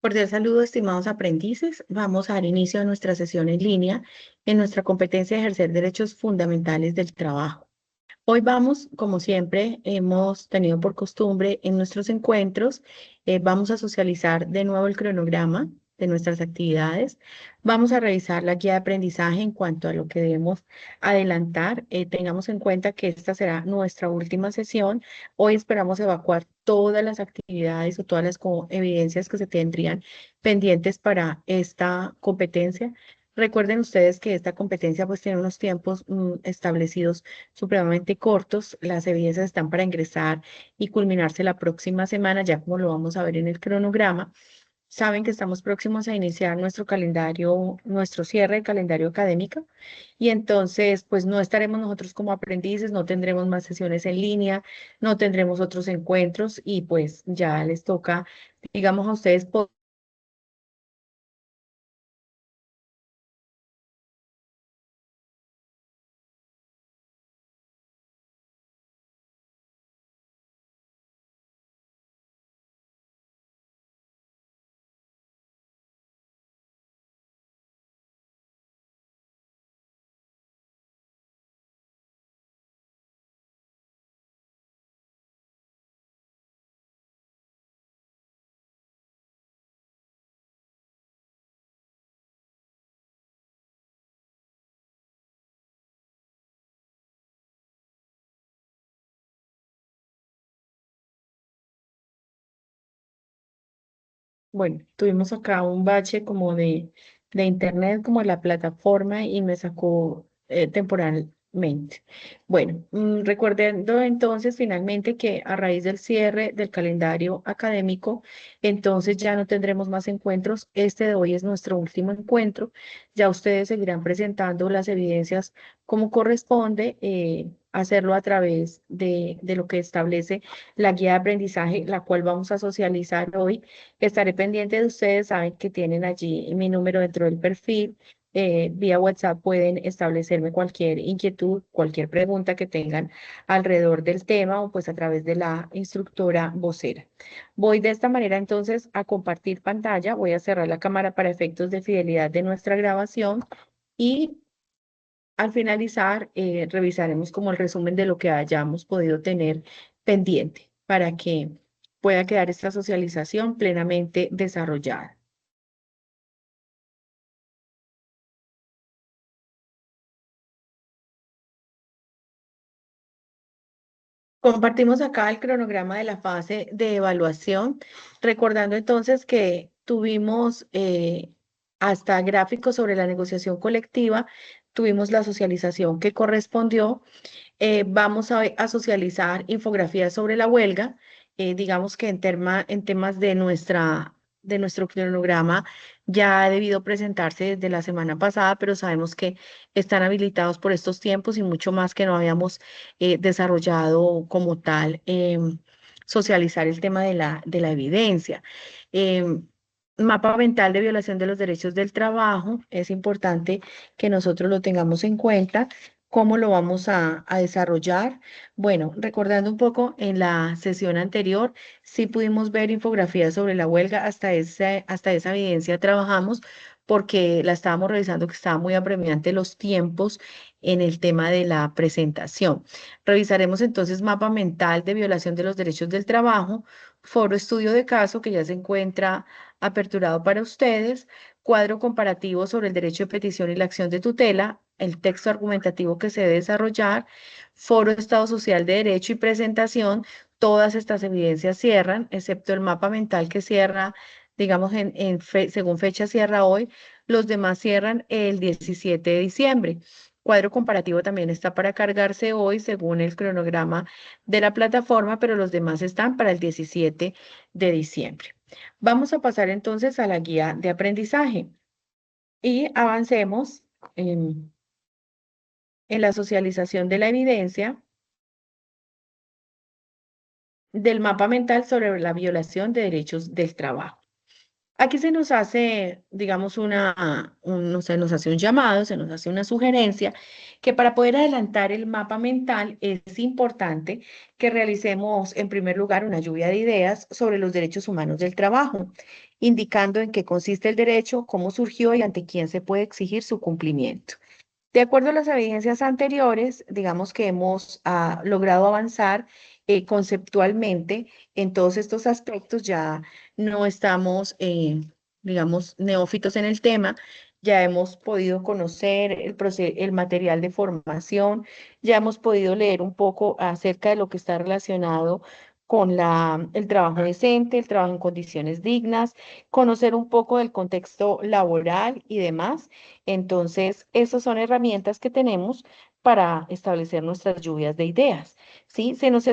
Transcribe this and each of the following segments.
Cordial saludo, estimados aprendices. Vamos a dar inicio a nuestra sesión en línea en nuestra competencia de ejercer derechos fundamentales del trabajo. Hoy vamos, como siempre, hemos tenido por costumbre en nuestros encuentros, vamos a socializar de nuevo el cronograma de nuestras actividades. Vamos a revisar la guía de aprendizaje en cuanto a lo que debemos adelantar. Tengamos en cuenta que esta será nuestra última sesión. Hoy esperamos evacuar todas las actividades o todas las evidencias que se tendrían pendientes para esta competencia. Recuerden ustedes que esta competencia pues tiene unos tiempos establecidos supremamente cortos. Las evidencias están para ingresar y culminarse la próxima semana, ya como lo vamos a ver en el cronograma. Saben que estamos próximos a iniciar nuestro calendario, nuestro cierre de calendario académico, y entonces pues no estaremos nosotros como aprendices, no tendremos más sesiones en línea, no tendremos otros encuentros y pues ya les toca, digamos a ustedes, bueno, tuvimos acá un bache como de internet, como de la plataforma, y me sacó temporalmente. Bueno, recordando entonces finalmente que a raíz del cierre del calendario académico, entonces ya no tendremos más encuentros. Este de hoy es nuestro último encuentro. Ya ustedes seguirán presentando las evidencias como corresponde, hacerlo a través de lo que establece la guía de aprendizaje, la cual vamos a socializar hoy. Estaré pendiente de ustedes, saben que tienen allí mi número dentro del perfil. Vía WhatsApp pueden establecerme cualquier inquietud, cualquier pregunta que tengan alrededor del tema o pues a través de la instructora vocera. Voy de esta manera entonces a compartir pantalla, voy a cerrar la cámara para efectos de fidelidad de nuestra grabación y al finalizar revisaremos como el resumen de lo que hayamos podido tener pendiente para que pueda quedar esta socialización plenamente desarrollada. Compartimos acá el cronograma de la fase de evaluación, recordando entonces que tuvimos hasta gráficos sobre la negociación colectiva, tuvimos la socialización que correspondió. Vamos a socializar infografías sobre la huelga. Digamos que en temas de nuestro cronograma ya ha debido presentarse desde la semana pasada, pero sabemos que están habilitados por estos tiempos y mucho más que no habíamos desarrollado como tal, socializar el tema de la evidencia. Mapa mental de violación de los derechos del trabajo. Es importante que nosotros lo tengamos en cuenta. ¿Cómo lo vamos a desarrollar? Bueno, recordando un poco en la sesión anterior, sí pudimos ver infografías sobre la huelga, hasta esa evidencia trabajamos porque la estábamos revisando que estaba muy apremiante los tiempos en el tema de la presentación. Revisaremos entonces mapa mental de violación de los derechos del trabajo, foro estudio de caso que ya se encuentra aperturado para ustedes, cuadro comparativo sobre el derecho de petición y la acción de tutela, el texto argumentativo que se debe desarrollar, foro de Estado Social de Derecho y presentación. Todas estas evidencias cierran, excepto el mapa mental que cierra, digamos, según fecha cierra hoy, los demás cierran el 17 de diciembre. Cuadro comparativo también está para cargarse hoy según el cronograma de la plataforma, pero los demás están para el 17 de diciembre. Vamos a pasar entonces a la guía de aprendizaje y avancemos en la socialización de la evidencia del mapa mental sobre la violación de derechos del trabajo. Aquí se nos hace, digamos, se nos hace un llamado, se nos hace una sugerencia que para poder adelantar el mapa mental es importante que realicemos en primer lugar una lluvia de ideas sobre los derechos humanos del trabajo, indicando en qué consiste el derecho, cómo surgió y ante quién se puede exigir su cumplimiento. De acuerdo a las evidencias anteriores, digamos que hemos logrado avanzar conceptualmente en todos estos aspectos. Ya no estamos, digamos, neófitos en el tema, ya hemos podido conocer el material de formación, ya hemos podido leer un poco acerca de lo que está relacionado con el trabajo decente, el trabajo en condiciones dignas, conocer un poco del contexto laboral y demás. Entonces, esas son herramientas que tenemos para establecer nuestras lluvias de ideas. ¿Sí? Se nos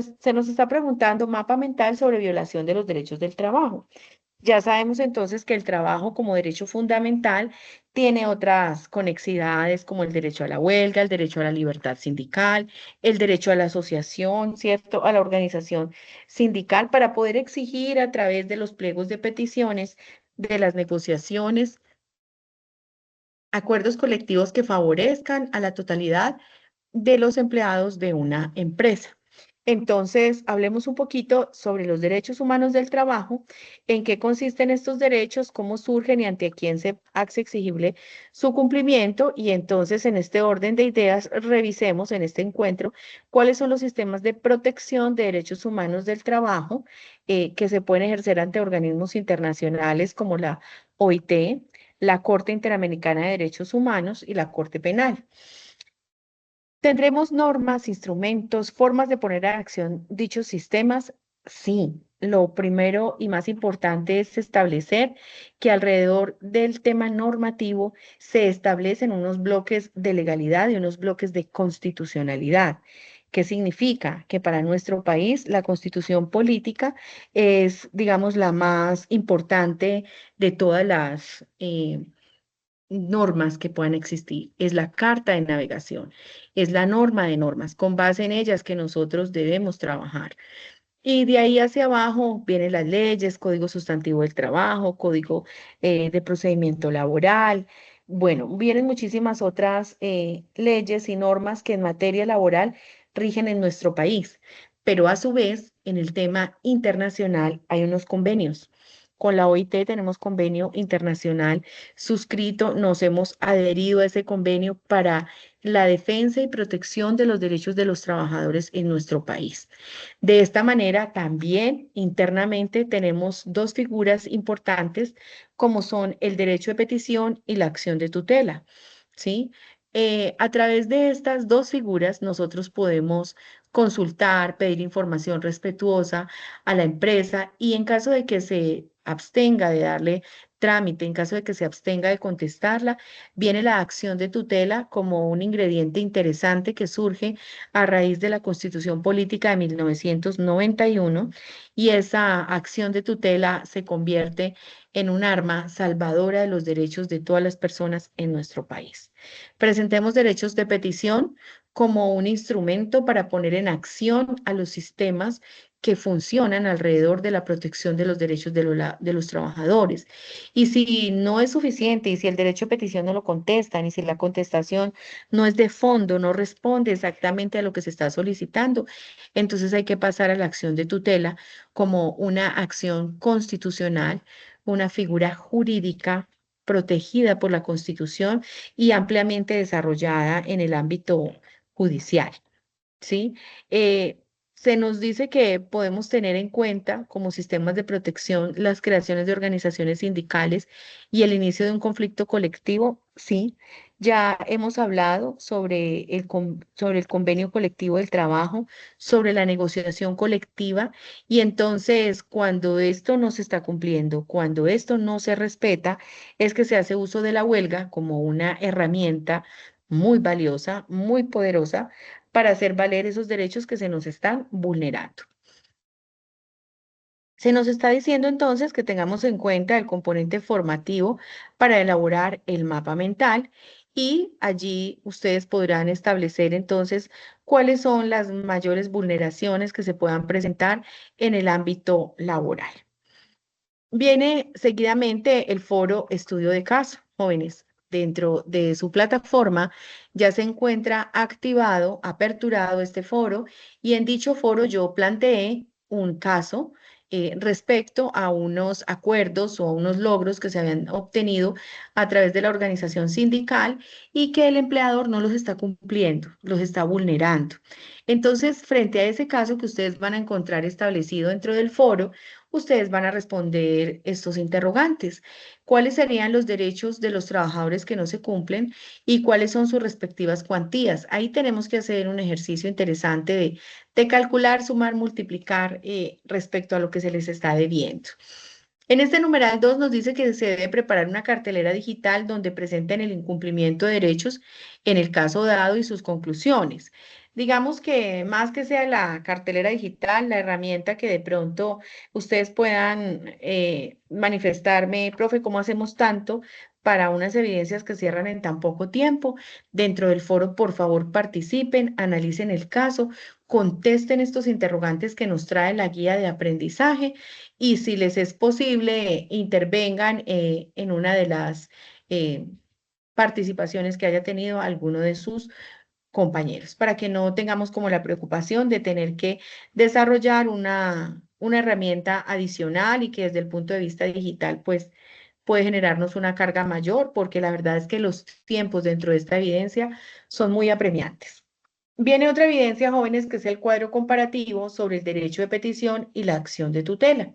está preguntando mapa mental sobre violación de los derechos del trabajo. Ya sabemos entonces que el trabajo como derecho fundamental tiene otras conexidades como el derecho a la huelga, el derecho a la libertad sindical, el derecho a la asociación, ¿cierto? A la organización sindical para poder exigir a través de los pliegos de peticiones, de las negociaciones, acuerdos colectivos que favorezcan a la totalidad de los empleados de una empresa. Entonces, hablemos un poquito sobre los derechos humanos del trabajo, en qué consisten estos derechos, cómo surgen y ante quién se hace exigible su cumplimiento. Y entonces, en este orden de ideas, revisemos en este encuentro cuáles son los sistemas de protección de derechos humanos del trabajo que se pueden ejercer ante organismos internacionales como la OIT, la Corte Interamericana de Derechos Humanos y la Corte Penal. ¿Tendremos normas, instrumentos, formas de poner en acción dichos sistemas? Sí. Lo primero y más importante es establecer que alrededor del tema normativo se establecen unos bloques de legalidad y unos bloques de constitucionalidad. ¿Qué significa? Que para nuestro país la constitución política es, digamos, la más importante de todas las normas que puedan existir. Es la carta de navegación, es la norma de normas, con base en ellas que nosotros debemos trabajar. Y de ahí hacia abajo vienen las leyes, Código Sustantivo del Trabajo, Código de Procedimiento Laboral. Bueno, vienen muchísimas otras leyes y normas que en materia laboral rigen en nuestro país, pero a su vez en el tema internacional hay unos convenios. Con la OIT tenemos convenio internacional suscrito, nos hemos adherido a ese convenio para la defensa y protección de los derechos de los trabajadores en nuestro país. De esta manera, también internamente tenemos dos figuras importantes como son el derecho de petición y la acción de tutela, ¿sí? A través de estas dos figuras, nosotros podemos consultar, pedir información respetuosa a la empresa y en caso de que se abstenga de darle trámite, en caso de que se abstenga de contestarla, viene la acción de tutela como un ingrediente interesante que surge a raíz de la Constitución Política de 1991 y esa acción de tutela se convierte en un arma salvadora de los derechos de todas las personas en nuestro país. Presentemos derechos de petición como un instrumento para poner en acción a los sistemas que funcionan alrededor de la protección de los derechos de los trabajadores. Y si no es suficiente, y si el derecho de petición no lo contestan, y si la contestación no es de fondo, no responde exactamente a lo que se está solicitando, entonces hay que pasar a la acción de tutela como una acción constitucional, una figura jurídica protegida por la Constitución y ampliamente desarrollada en el ámbito judicial. ¿Sí? Eh, Se nos dice que podemos tener en cuenta como sistemas de protección las creaciones de organizaciones sindicales y el inicio de un conflicto colectivo. Sí, ya hemos hablado sobre sobre el convenio colectivo del trabajo, sobre la negociación colectiva y entonces cuando esto no se está cumpliendo, cuando esto no se respeta, es que se hace uso de la huelga como una herramienta muy valiosa, muy poderosa para hacer valer esos derechos que se nos están vulnerando. Se nos está diciendo entonces que tengamos en cuenta el componente formativo para elaborar el mapa mental y allí ustedes podrán establecer entonces cuáles son las mayores vulneraciones que se puedan presentar en el ámbito laboral. Viene seguidamente el foro Estudio de Caso, jóvenes. Dentro de su plataforma ya se encuentra activado, aperturado este foro y en dicho foro yo planteé un caso respecto a unos acuerdos o a unos logros que se habían obtenido a través de la organización sindical y que el empleador no los está cumpliendo, los está vulnerando. Entonces, frente a ese caso que ustedes van a encontrar establecido dentro del foro, ustedes van a responder estos interrogantes. ¿Cuáles serían los derechos de los trabajadores que no se cumplen y cuáles son sus respectivas cuantías? Ahí tenemos que hacer un ejercicio interesante de calcular, sumar, multiplicar respecto a lo que se les está debiendo. En este numeral 2 nos dice que se debe preparar una cartelera digital donde presenten el incumplimiento de derechos en el caso dado y sus conclusiones. Digamos que más que sea la cartelera digital, la herramienta que de pronto ustedes puedan manifestarme, profe, ¿cómo hacemos tanto para unas evidencias que cierran en tan poco tiempo? Dentro del foro, por favor, participen, analicen el caso, contesten estos interrogantes que nos trae la guía de aprendizaje y si les es posible, intervengan en una de las eh, participaciones que haya tenido alguno de sus compañeros, para que no tengamos como la preocupación de tener que desarrollar una herramienta adicional y que desde el punto de vista digital, pues puede generarnos una carga mayor, porque la verdad es que los tiempos dentro de esta evidencia son muy apremiantes. Viene otra evidencia, jóvenes, que es el cuadro comparativo sobre el derecho de petición y la acción de tutela.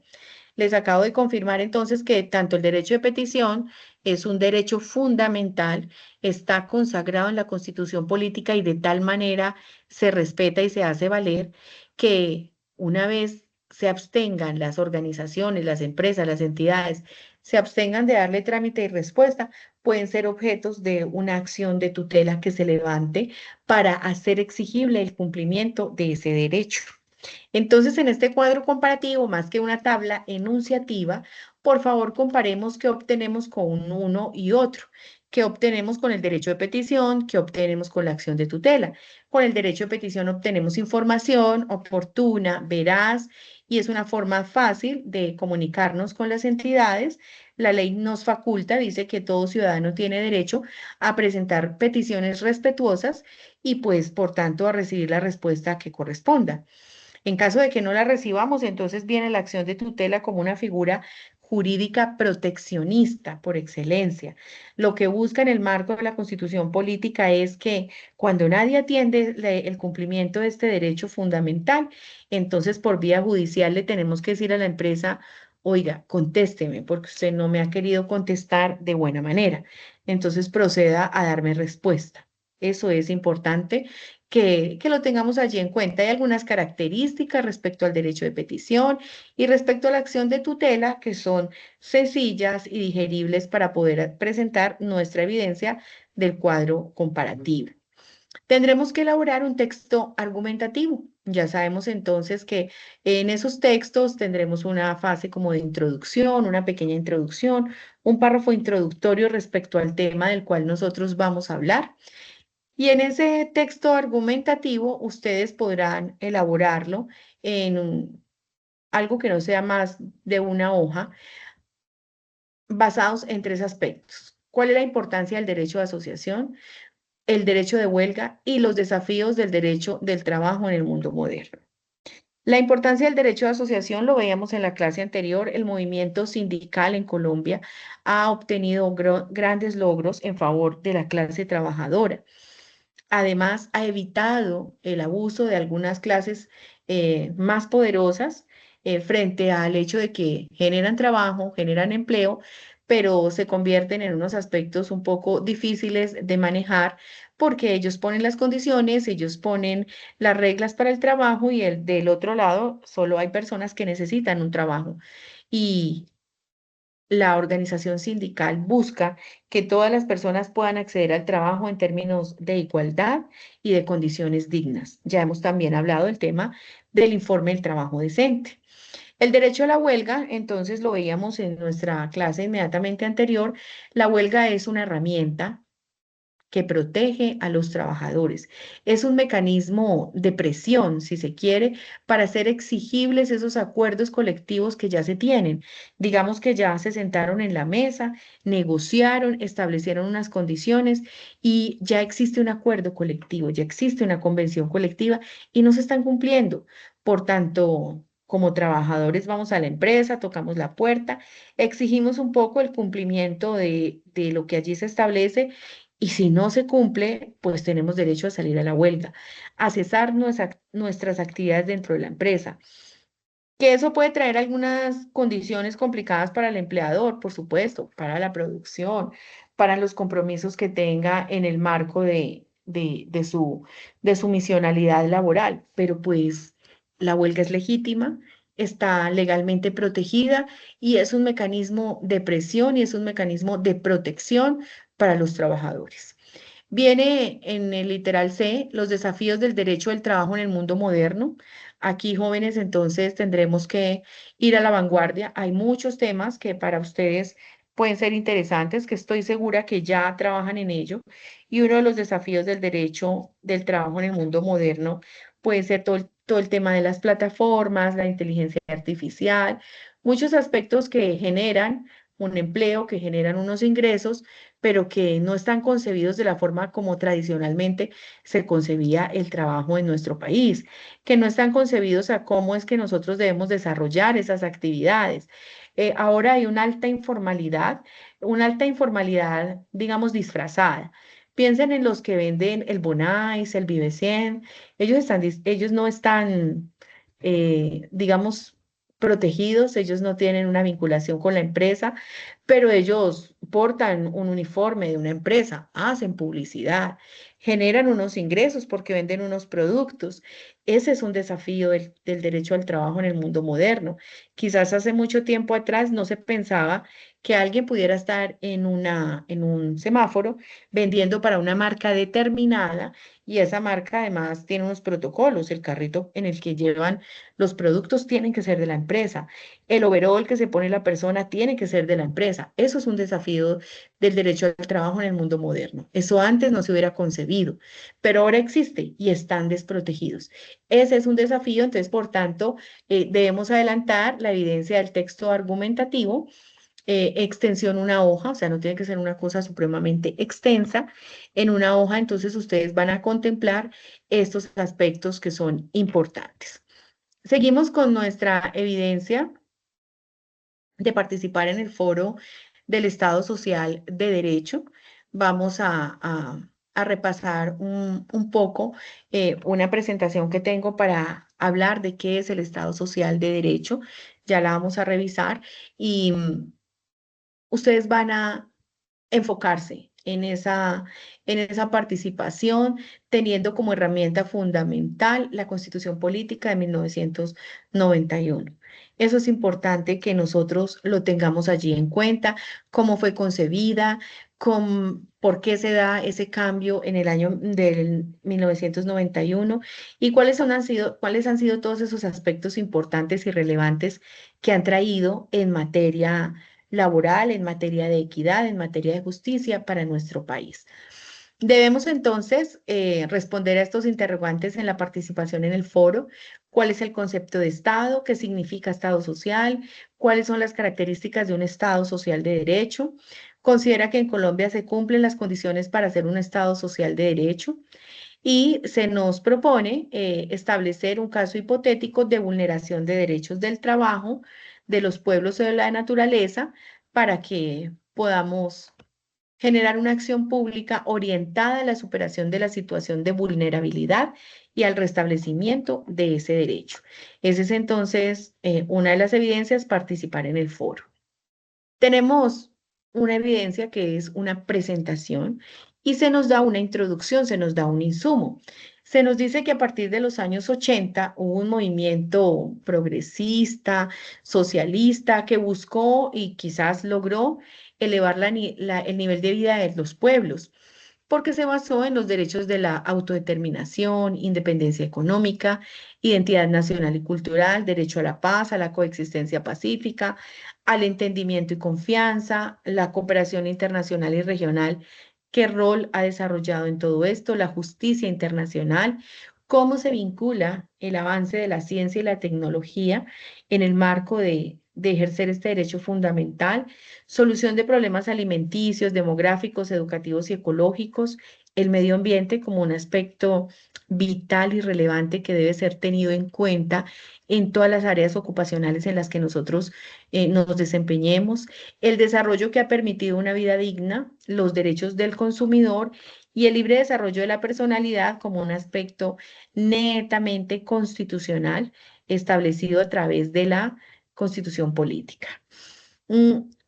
Les acabo de confirmar entonces que tanto el derecho de petición es un derecho fundamental, está consagrado en la Constitución política y de tal manera se respeta y se hace valer que una vez se abstengan las organizaciones, las empresas, las entidades, se abstengan de darle trámite y respuesta, pueden ser objetos de una acción de tutela que se levante para hacer exigible el cumplimiento de ese derecho. Entonces, en este cuadro comparativo, más que una tabla enunciativa, por favor, comparemos qué obtenemos con uno y otro. ¿Qué obtenemos con el derecho de petición? ¿Qué obtenemos con la acción de tutela? Con el derecho de petición obtenemos información oportuna, veraz, y es una forma fácil de comunicarnos con las entidades. La ley nos faculta, dice que todo ciudadano tiene derecho a presentar peticiones respetuosas y pues, por tanto, a recibir la respuesta que corresponda. En caso de que no la recibamos, entonces viene la acción de tutela como una figura jurídica proteccionista por excelencia. Lo que busca en el marco de la Constitución política es que cuando nadie atiende el cumplimiento de este derecho fundamental, entonces por vía judicial le tenemos que decir a la empresa, oiga, contésteme porque usted no me ha querido contestar de buena manera. Entonces proceda a darme respuesta. Eso es importante que lo tengamos allí en cuenta. Hay algunas características respecto al derecho de petición y respecto a la acción de tutela que son sencillas y digeribles para poder presentar nuestra evidencia del cuadro comparativo. Tendremos que elaborar un texto argumentativo. Ya sabemos entonces que en esos textos tendremos una fase como de introducción, una pequeña introducción, un párrafo introductorio respecto al tema del cual nosotros vamos a hablar. Y en ese texto argumentativo ustedes podrán elaborarlo en algo que no sea más de una hoja, basados en tres aspectos. ¿Cuál es la importancia del derecho de asociación, el derecho de huelga y los desafíos del derecho del trabajo en el mundo moderno? La importancia del derecho de asociación lo veíamos en la clase anterior. El movimiento sindical en Colombia ha obtenido grandes logros en favor de la clase trabajadora. Además, ha evitado el abuso de algunas clases más poderosas frente al hecho de que generan trabajo, generan empleo, pero se convierten en unos aspectos un poco difíciles de manejar porque ellos ponen las condiciones, ellos ponen las reglas para el trabajo y del otro lado solo hay personas que necesitan un trabajo. Y la organización sindical busca que todas las personas puedan acceder al trabajo en términos de igualdad y de condiciones dignas. Ya hemos también hablado del tema del informe del trabajo decente. El derecho a la huelga, entonces lo veíamos en nuestra clase inmediatamente anterior, la huelga es una herramienta que protege a los trabajadores. Es un mecanismo de presión, si se quiere, para hacer exigibles esos acuerdos colectivos que ya se tienen. Digamos que ya se sentaron en la mesa, negociaron, establecieron unas condiciones y ya existe un acuerdo colectivo, ya existe una convención colectiva y no se están cumpliendo. Por tanto, como trabajadores vamos a la empresa, tocamos la puerta, exigimos un poco el cumplimiento de lo que allí se establece y si no se cumple, pues tenemos derecho a salir a la huelga, a cesar nuestras actividades dentro de la empresa. Que eso puede traer algunas condiciones complicadas para el empleador, por supuesto, para la producción, para los compromisos que tenga en el marco de su misionalidad laboral, pero pues la huelga es legítima, está legalmente protegida y es un mecanismo de presión y es un mecanismo de protección para los trabajadores. Viene en el literal C, los desafíos del derecho del trabajo en el mundo moderno. Aquí, jóvenes, entonces tendremos que ir a la vanguardia. Hay muchos temas que para ustedes pueden ser interesantes, que estoy segura que ya trabajan en ello. Y uno de los desafíos del derecho del trabajo en el mundo moderno puede ser todo el tema de las plataformas, la inteligencia artificial, muchos aspectos que generan un empleo, que generan unos ingresos pero que no están concebidos de la forma como tradicionalmente se concebía el trabajo en nuestro país, que no están concebidos a cómo es que nosotros debemos desarrollar esas actividades. Ahora hay una alta informalidad, digamos, disfrazada. Piensen en los que venden el Bonais, el Vive 100. Ellos no están, digamos, protegidos, ellos no tienen una vinculación con la empresa, pero ellos portan un uniforme de una empresa, hacen publicidad, generan unos ingresos porque venden unos productos. Ese es un desafío del derecho al trabajo en el mundo moderno. Quizás hace mucho tiempo atrás no se pensaba que alguien pudiera estar en un semáforo vendiendo para una marca determinada y esa marca además tiene unos protocolos. El carrito en el que llevan los productos tienen que ser de la empresa. El overall que se pone la persona tiene que ser de la empresa. Eso es un desafío del derecho al trabajo en el mundo moderno. Eso antes no se hubiera concebido, pero ahora existe y están desprotegidos. Ese es un desafío, entonces, por tanto, debemos adelantar la evidencia del texto argumentativo, extensión una hoja, o sea, no tiene que ser una cosa supremamente extensa. En una hoja, entonces, ustedes van a contemplar estos aspectos que son importantes. Seguimos con nuestra evidencia de participar en el foro del Estado Social de Derecho. Vamos a repasar un poco una presentación que tengo para hablar de qué es el Estado Social de Derecho. Ya la vamos a revisar y ustedes van a enfocarse en esa participación, teniendo como herramienta fundamental la Constitución Política de 1991. Eso es importante que nosotros lo tengamos allí en cuenta, cómo fue concebida, por qué se da ese cambio en el año del 1991 y cuáles han sido todos esos aspectos importantes y relevantes que han traído en materia laboral, en materia de equidad, en materia de justicia para nuestro país. Debemos entonces responder a estos interrogantes en la participación en el foro. ¿Cuál es el concepto de Estado? ¿Qué significa Estado social? ¿Cuáles son las características de un Estado social de derecho? ¿Considera que en Colombia se cumplen las condiciones para ser un Estado social de derecho? Y se nos propone establecer un caso hipotético de vulneración de derechos del trabajo de los pueblos o de la naturaleza para que podamos generar una acción pública orientada a la superación de la situación de vulnerabilidad y al restablecimiento de ese derecho. Esa es entonces una de las evidencias, participar en el foro. Tenemos una evidencia que es una presentación y se nos da una introducción, se nos da un insumo. Se nos dice que a partir de los años 80 hubo un movimiento progresista, socialista, que buscó y quizás logró elevar el nivel de vida de los pueblos porque se basó en los derechos de la autodeterminación, independencia económica, identidad nacional y cultural, derecho a la paz, a la coexistencia pacífica, al entendimiento y confianza, la cooperación internacional y regional ¿Qué rol ha desarrollado en todo esto la justicia internacional? ¿Cómo se vincula el avance de la ciencia y la tecnología en el marco de ejercer este derecho fundamental? Solución de problemas alimenticios, demográficos, educativos y ecológicos, el medio ambiente como un aspecto vital y relevante que debe ser tenido en cuenta en todas las áreas ocupacionales en las que nosotros nos desempeñemos, el desarrollo que ha permitido una vida digna, los derechos del consumidor y el libre desarrollo de la personalidad como un aspecto netamente constitucional establecido a través de la Constitución política.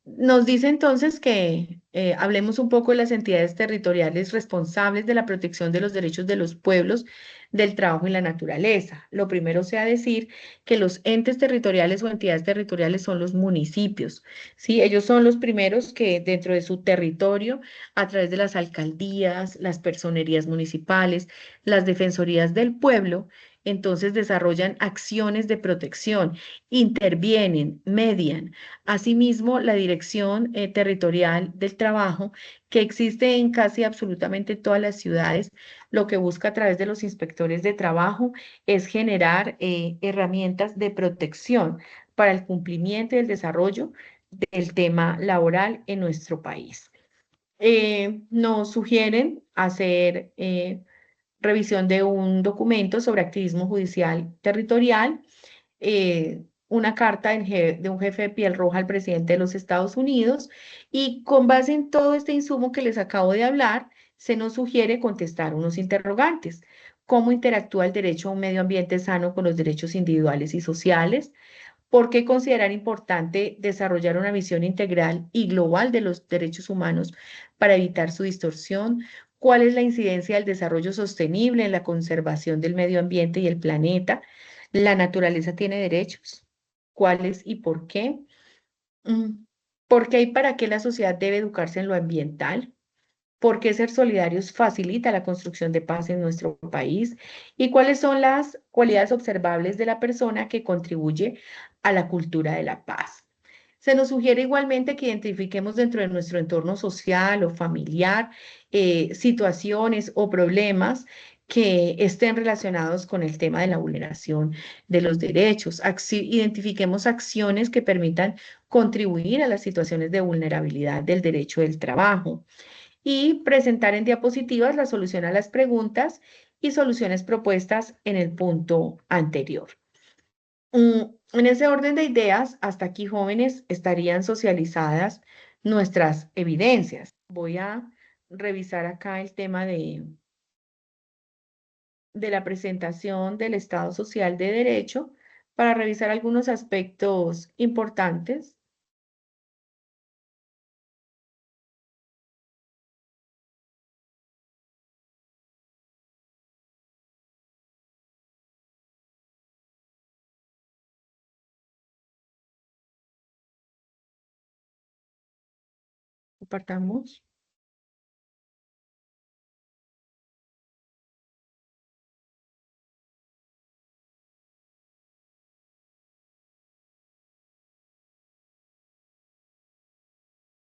Nos dice entonces que hablemos un poco de las entidades territoriales responsables de la protección de los derechos de los pueblos, del trabajo y la naturaleza. Lo primero sea decir que los entes territoriales o entidades territoriales son los municipios, ¿sí? Ellos son los primeros que dentro de su territorio, a través de las alcaldías, las personerías municipales, las defensorías del pueblo, entonces desarrollan acciones de protección, intervienen, median. Asimismo, la Dirección Territorial del Trabajo, que existe en casi absolutamente todas las ciudades, lo que busca a través de los inspectores de trabajo es generar herramientas de protección para el cumplimiento y el desarrollo del tema laboral en nuestro país. Nos sugieren hacer revisión de un documento sobre activismo judicial territorial, una carta de un jefe de piel roja al presidente de los Estados Unidos y con base en todo este insumo que les acabo de hablar, se nos sugiere contestar unos interrogantes. ¿Cómo interactúa el derecho a un medio ambiente sano con los derechos individuales y sociales? ¿Por qué considerar importante desarrollar una visión integral y global de los derechos humanos para evitar su distorsión? ¿Cuál es la incidencia del desarrollo sostenible en la conservación del medio ambiente y el planeta? ¿La naturaleza tiene derechos? ¿Cuáles y por qué? Mm, ¿Por qué y para qué la sociedad debe educarse en lo ambiental? ¿Por qué ser solidarios facilita la construcción de paz en nuestro país? ¿Y cuáles son las cualidades observables de la persona que contribuye a la cultura de la paz? Se nos sugiere igualmente que identifiquemos dentro de nuestro entorno social o familiar situaciones o problemas que estén relacionados con el tema de la vulneración de los derechos. Identifiquemos acciones que permitan contribuir a las situaciones de vulnerabilidad del derecho del trabajo y presentar en diapositivas la solución a las preguntas y soluciones propuestas en el punto anterior. En ese orden de ideas, hasta aquí, jóvenes, estarían socializadas nuestras evidencias. Voy a revisar acá el tema de la presentación del Estado Social de Derecho para revisar algunos aspectos importantes. Compartamos.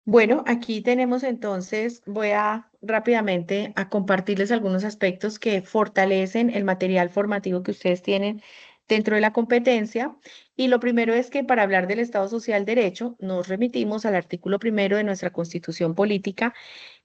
Bueno, aquí tenemos entonces, voy a rápidamente a compartirles algunos aspectos que fortalecen el material formativo que ustedes tienen dentro de la competencia. Y lo primero es que para hablar del Estado Social Derecho nos remitimos al artículo primero de nuestra Constitución Política,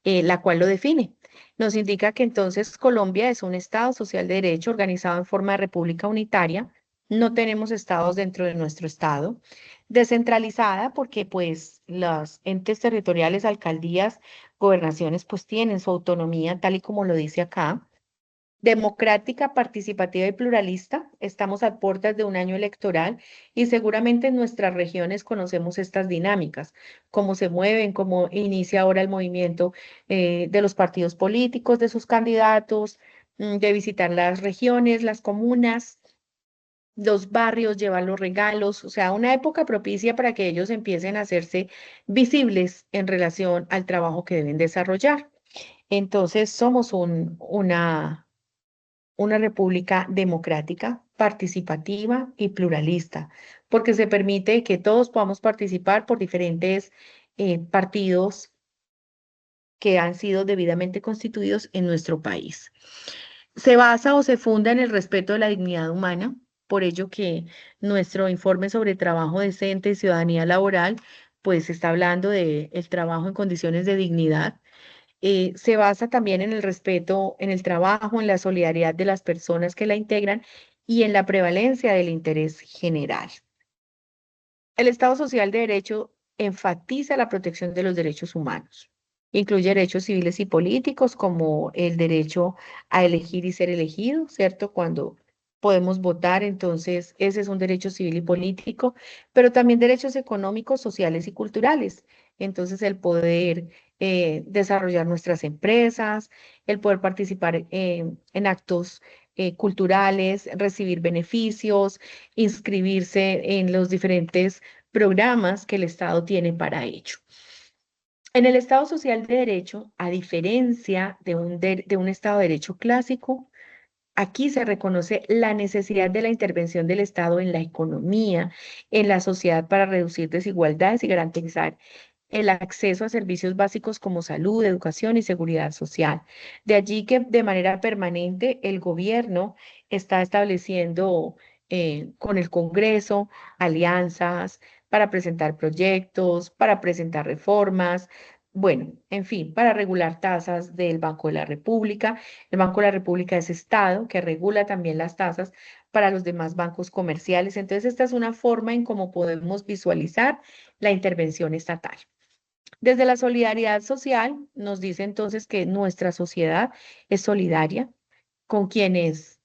la cual lo define. Nos indica que entonces Colombia es un Estado social de derecho organizado en forma de república unitaria. No tenemos estados dentro de nuestro estado. Descentralizada porque pues los entes territoriales, alcaldías, gobernaciones pues tienen su autonomía tal y como lo dice acá. Democrática, participativa y pluralista. Estamos a puertas de un año electoral y seguramente en nuestras regiones conocemos estas dinámicas, cómo se mueven, cómo inicia ahora el movimiento de los partidos políticos, de sus candidatos, de visitar las regiones, las comunas, los barrios, llevar los regalos, o sea, una época propicia para que ellos empiecen a hacerse visibles en relación al trabajo que deben desarrollar. Entonces, somos una república democrática, participativa y pluralista, porque se permite que todos podamos participar por diferentes partidos que han sido debidamente constituidos en nuestro país. Se basa o se funda en el respeto de la dignidad humana, por ello que nuestro informe sobre trabajo decente y ciudadanía laboral, pues está hablando de el trabajo en condiciones de dignidad. Se basa también en el respeto en el trabajo, en la solidaridad de las personas que la integran y en la prevalencia del interés general. El Estado Social de Derecho enfatiza la protección de los derechos humanos. Incluye derechos civiles y políticos como el derecho a elegir y ser elegido, ¿cierto? Cuando podemos votar, entonces ese es un derecho civil y político, pero también derechos económicos, sociales y culturales. Entonces el poder desarrollar nuestras empresas, el poder participar en actos culturales, recibir beneficios, inscribirse en los diferentes programas que el Estado tiene para ello. En el Estado Social de Derecho, a diferencia de un Estado de Derecho clásico, aquí se reconoce la necesidad de la intervención del Estado en la economía, en la sociedad para reducir desigualdades y garantizar el acceso a servicios básicos como salud, educación y seguridad social. De allí que de manera permanente el gobierno está estableciendo con el Congreso alianzas para presentar proyectos, para presentar reformas. Bueno, en fin, para regular tasas del Banco de la República. El Banco de la República es Estado que regula también las tasas para los demás bancos comerciales. Entonces, esta es una forma en cómo podemos visualizar la intervención estatal. Desde la solidaridad social, nos dice entonces que nuestra sociedad es solidaria con quienes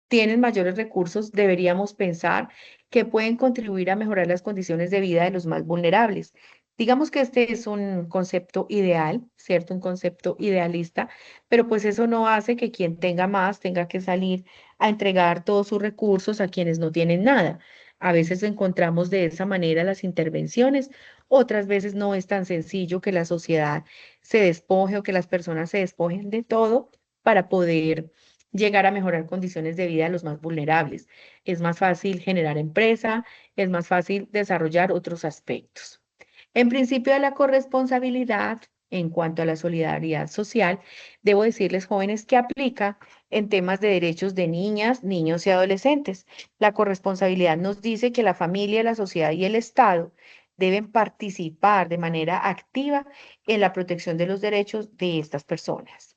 tienen mayores recursos, deberíamos pensar que pueden contribuir a mejorar las condiciones de vida de los más vulnerables. Digamos que este es un concepto ideal, ¿cierto? Un concepto idealista, pero pues eso no hace que quien tenga más tenga que salir a entregar todos sus recursos a quienes no tienen nada. A veces encontramos de esa manera las intervenciones, otras veces no es tan sencillo que la sociedad se despoje o que las personas se despojen de todo para poder llegar a mejorar condiciones de vida de los más vulnerables. Es más fácil generar empresa, es más fácil desarrollar otros aspectos. En principio de la corresponsabilidad, en cuanto a la solidaridad social, debo decirles, jóvenes, que aplica en temas de derechos de niñas, niños y adolescentes. La corresponsabilidad nos dice que la familia, la sociedad y el Estado deben participar de manera activa en la protección de los derechos de estas personas.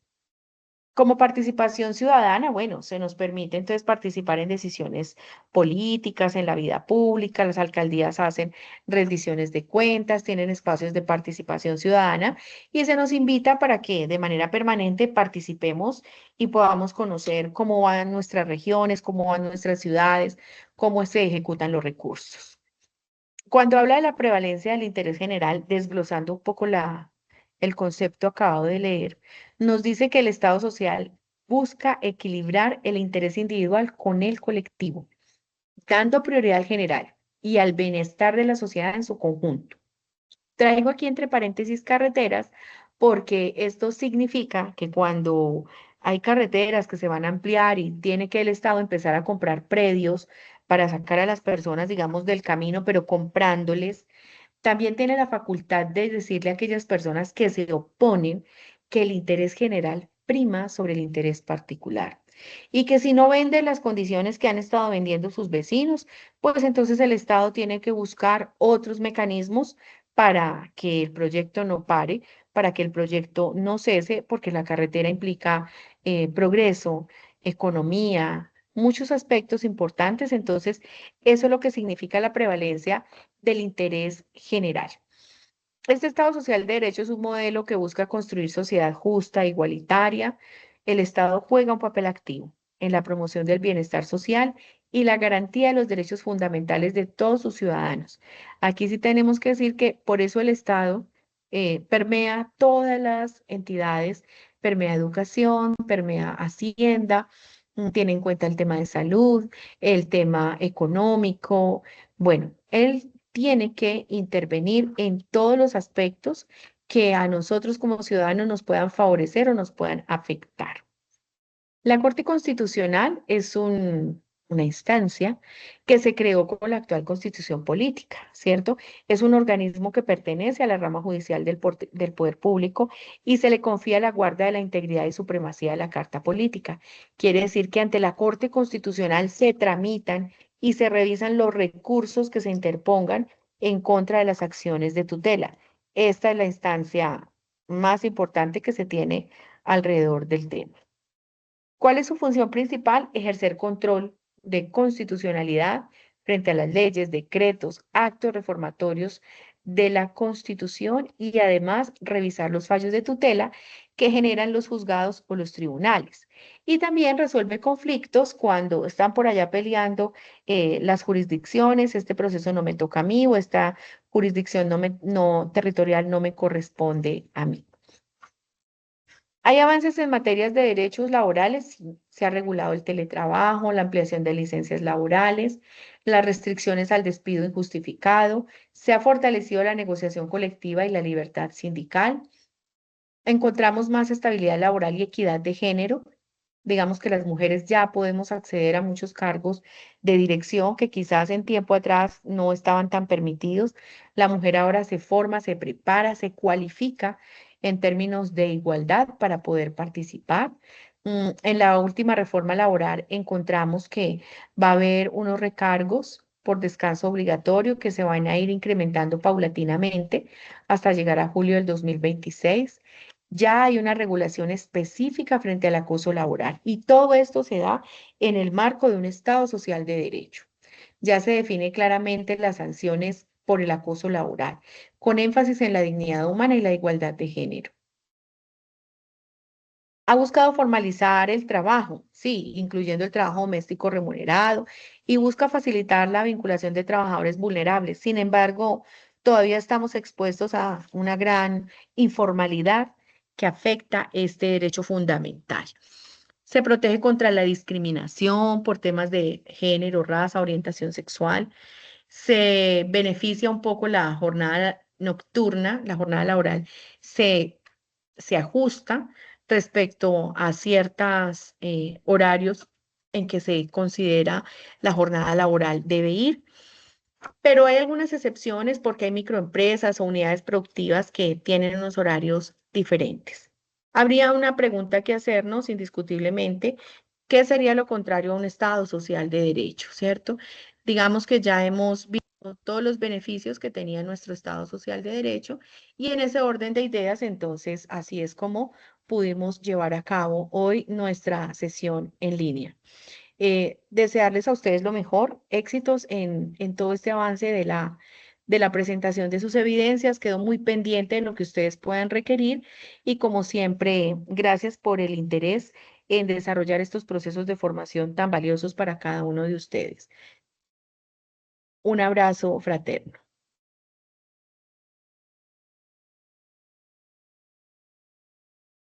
Como participación ciudadana, bueno, se nos permite entonces participar en decisiones políticas, en la vida pública, las alcaldías hacen rendiciones de cuentas, tienen espacios de participación ciudadana y se nos invita para que de manera permanente participemos y podamos conocer cómo van nuestras regiones, cómo van nuestras ciudades, cómo se ejecutan los recursos. Cuando habla de la prevalencia del interés general, desglosando un poco el concepto acabado de leer, nos dice que el Estado social busca equilibrar el interés individual con el colectivo, dando prioridad al general y al bienestar de la sociedad en su conjunto. Traigo aquí entre paréntesis carreteras porque esto significa que cuando hay carreteras que se van a ampliar y tiene que el Estado empezar a comprar predios para sacar a las personas, digamos, del camino, pero comprándoles, también tiene la facultad de decirle a aquellas personas que se oponen que el interés general prima sobre el interés particular. Y que si no venden las condiciones que han estado vendiendo sus vecinos, pues entonces el Estado tiene que buscar otros mecanismos para que el proyecto no pare, para que el proyecto no cese, porque la carretera implica progreso, economía, muchos aspectos importantes. Entonces, eso es lo que significa la prevalencia del interés general. Este Estado Social de Derecho es un modelo que busca construir sociedad justa, igualitaria. El Estado juega un papel activo en la promoción del bienestar social y la garantía de los derechos fundamentales de todos sus ciudadanos. Aquí sí tenemos que decir que por eso el Estado permea todas las entidades, permea educación, permea hacienda, tiene en cuenta el tema de salud, el tema económico. Bueno, él tiene que intervenir en todos los aspectos que a nosotros como ciudadanos nos puedan favorecer o nos puedan afectar. La Corte Constitucional es una instancia que se creó con la actual constitución política, ¿cierto? Es un organismo que pertenece a la rama judicial del poder público y se le confía la guarda de la integridad y supremacía de la Carta Política. Quiere decir que ante la Corte Constitucional se tramitan y se revisan los recursos que se interpongan en contra de las acciones de tutela. Esta es la instancia más importante que se tiene alrededor del tema. ¿Cuál es su función principal? Ejercer control de constitucionalidad frente a las leyes, decretos, actos reformatorios de la Constitución y además revisar los fallos de tutela que generan los juzgados o los tribunales. Y también resuelve conflictos cuando están por allá peleando las jurisdicciones, este proceso no me toca a mí o esta jurisdicción no territorial no me corresponde a mí. Hay avances en materias de derechos laborales, sí, se ha regulado el teletrabajo, la ampliación de licencias laborales, las restricciones al despido injustificado, se ha fortalecido la negociación colectiva y la libertad sindical. Encontramos más estabilidad laboral y equidad de género. Digamos que las mujeres ya podemos acceder a muchos cargos de dirección que quizás en tiempo atrás no estaban tan permitidos. La mujer ahora se forma, se prepara, se cualifica en términos de igualdad para poder participar. En la última reforma laboral encontramos que va a haber unos recargos por descanso obligatorio que se van a ir incrementando paulatinamente hasta llegar a julio del 2026. Ya hay una regulación específica frente al acoso laboral y todo esto se da en el marco de un Estado social de derecho. Ya se define claramente las sanciones por el acoso laboral, con énfasis en la dignidad humana y la igualdad de género. Ha buscado formalizar el trabajo, sí, incluyendo el trabajo doméstico remunerado, y busca facilitar la vinculación de trabajadores vulnerables. Sin embargo, todavía estamos expuestos a una gran informalidad que afecta este derecho fundamental. Se protege contra la discriminación por temas de género, raza, orientación sexual. Se beneficia un poco la jornada nocturna, la jornada laboral se se ajusta respecto a ciertos horarios en que se considera la jornada laboral debe ir, pero hay algunas excepciones porque hay microempresas o unidades productivas que tienen unos horarios diferentes. Habría una pregunta que hacernos indiscutiblemente, ¿qué sería lo contrario a un Estado social de derecho, cierto? Digamos que ya hemos visto todos los beneficios que tenía nuestro Estado social de derecho y en ese orden de ideas, entonces, así es como pudimos llevar a cabo hoy nuestra sesión en línea. Desearles a ustedes lo mejor, éxitos en todo este avance de la presentación de sus evidencias. Quedo muy pendiente de lo que ustedes puedan requerir y como siempre, gracias por el interés en desarrollar estos procesos de formación tan valiosos para cada uno de ustedes. Un abrazo fraterno.